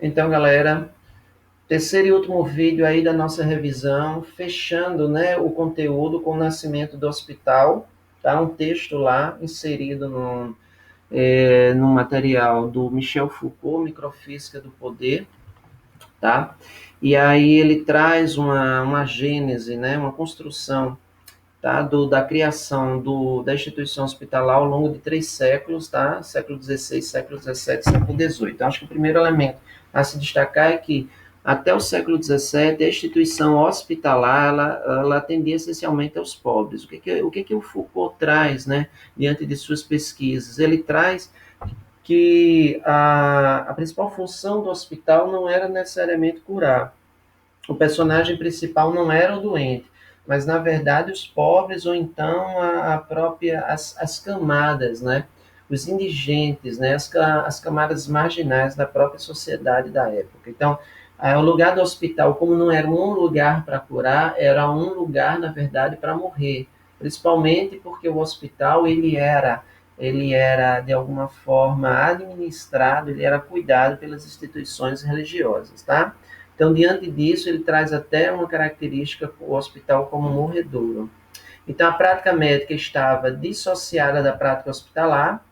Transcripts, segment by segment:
Então, galera, terceiro e último vídeo aí da nossa revisão, fechando, né, o conteúdo com o nascimento do hospital, tá? Um texto lá inserido no material do Michel Foucault, Microfísica do Poder, tá? E aí ele traz uma gênese, né, uma construção, tá? Da criação da instituição hospitalar ao longo de 3 séculos, tá? Século XVI, século XVII, século XVIII. Então, acho que o primeiro elemento a se destacar é que até o século XVII, a instituição hospitalar, ela atendia essencialmente aos pobres. O que o Foucault traz, né, diante de suas pesquisas? Ele traz que a principal função do hospital não era necessariamente curar. O personagem principal não era o doente, mas na verdade os pobres ou então a própria as camadas, né? Os indigentes, né? As camadas marginais da própria sociedade da época. Então, o lugar do hospital, como não era um lugar para curar, era um lugar, na verdade, para morrer. Principalmente porque o hospital ele era de alguma forma administrado, ele era cuidado pelas instituições religiosas, tá? Então, diante disso, ele traz até uma característica o hospital como morredouro. Então, a prática médica estava dissociada da prática hospitalar.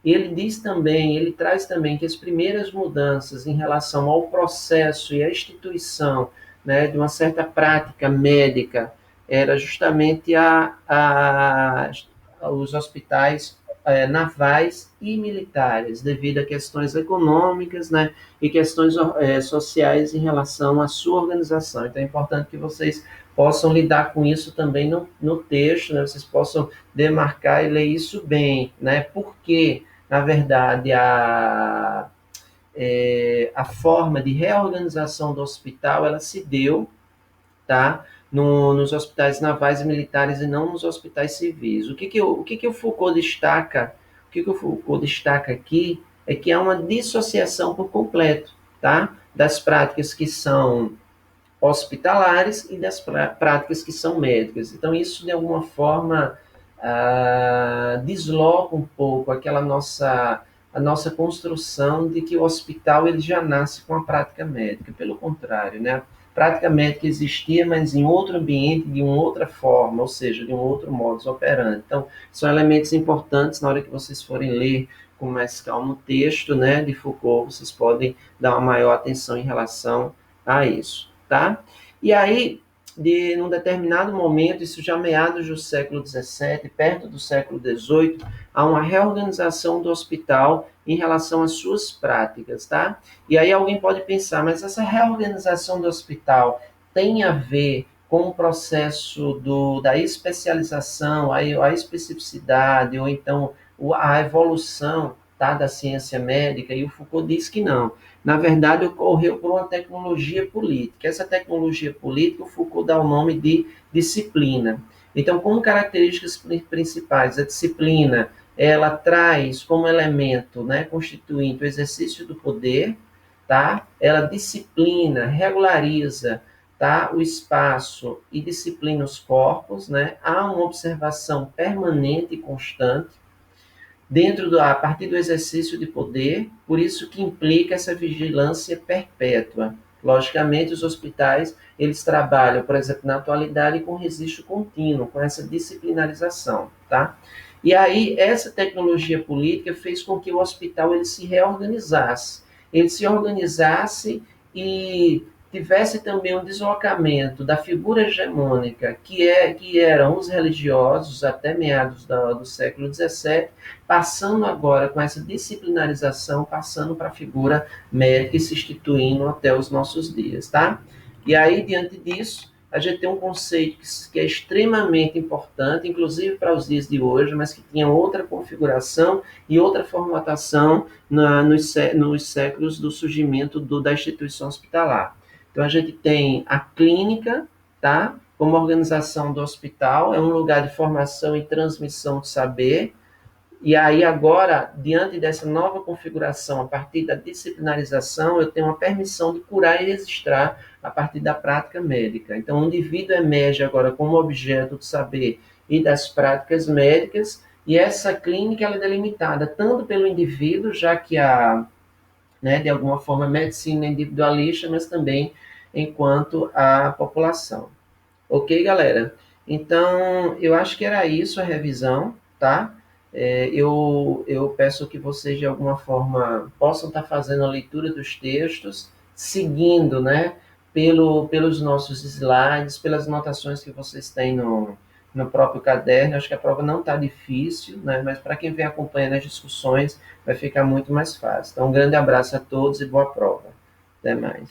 E ele traz também que as primeiras mudanças em relação ao processo e à instituição, né, de uma certa prática médica era justamente os hospitais navais e militares, devido a questões econômicas, né, e questões sociais em relação à sua organização. Então é importante que vocês possam lidar com isso também no texto, né, vocês possam demarcar e ler isso bem, né, porque na verdade, a forma de reorganização do hospital ela se deu, tá? Nos hospitais navais e militares e não nos hospitais civis. O que o Foucault destaca? O Foucault destaca aqui é que há uma dissociação por completo, tá? Das práticas que são hospitalares e das práticas que são médicas. Então, isso, de alguma forma, desloca um pouco a nossa construção de que o hospital ele já nasce com a prática médica. Pelo contrário, né? A prática médica existia, mas em outro ambiente, de uma outra forma, ou seja, de um outro modus operandi. Então, são elementos importantes na hora que vocês forem ler com mais calma o texto, né, de Foucault, vocês podem dar uma maior atenção em relação a isso, tá? E aí, num determinado momento, isso já meados do século XVII, perto do século XVIII, há uma reorganização do hospital em relação às suas práticas, tá? E aí alguém pode pensar, mas essa reorganização do hospital tem a ver com o processo da especialização, a especificidade, ou então a evolução, tá, da ciência médica? E o Foucault diz que não. Na verdade, ocorreu por uma tecnologia política. Essa tecnologia política, o Foucault dá o nome de disciplina. Então, como características principais, a disciplina, ela traz como elemento, né, constituinte o exercício do poder, tá? Ela disciplina, regulariza, tá, o espaço e disciplina os corpos, né? Há uma observação permanente e constante a partir do exercício de poder, por isso que implica essa vigilância perpétua. Logicamente, os hospitais, eles trabalham, por exemplo, na atualidade com registro contínuo, com essa disciplinarização, tá? E aí, essa tecnologia política fez com que o hospital ele se reorganizasse. Ele se organizasse e tivesse também um deslocamento da figura hegemônica, que eram os religiosos até meados do século XVII, passando agora com essa disciplinarização, passando para a figura médica e se instituindo até os nossos dias, tá? E aí, diante disso, a gente tem um conceito que é extremamente importante, inclusive para os dias de hoje, mas que tinha outra configuração e outra formatação nos séculos do surgimento da instituição hospitalar. Então, a gente tem a clínica, tá? Como organização do hospital, é um lugar de formação e transmissão de saber. E aí, agora, diante dessa nova configuração, a partir da disciplinarização, eu tenho uma permissão de curar e registrar a partir da prática médica. Então, o indivíduo emerge agora como objeto do saber e das práticas médicas, e essa clínica ela é delimitada tanto pelo indivíduo, já que né, de alguma forma, medicina individualista, mas também enquanto a população. Ok, galera? Então, eu acho que era isso a revisão, tá? Eu peço que vocês, de alguma forma, possam estar fazendo a leitura dos textos, seguindo, né, pelos nossos slides, pelas anotações que vocês têm no próprio caderno. Acho que a prova não está difícil, né, mas para quem vem acompanhando as discussões, vai ficar muito mais fácil. Então, um grande abraço a todos e boa prova. Até mais.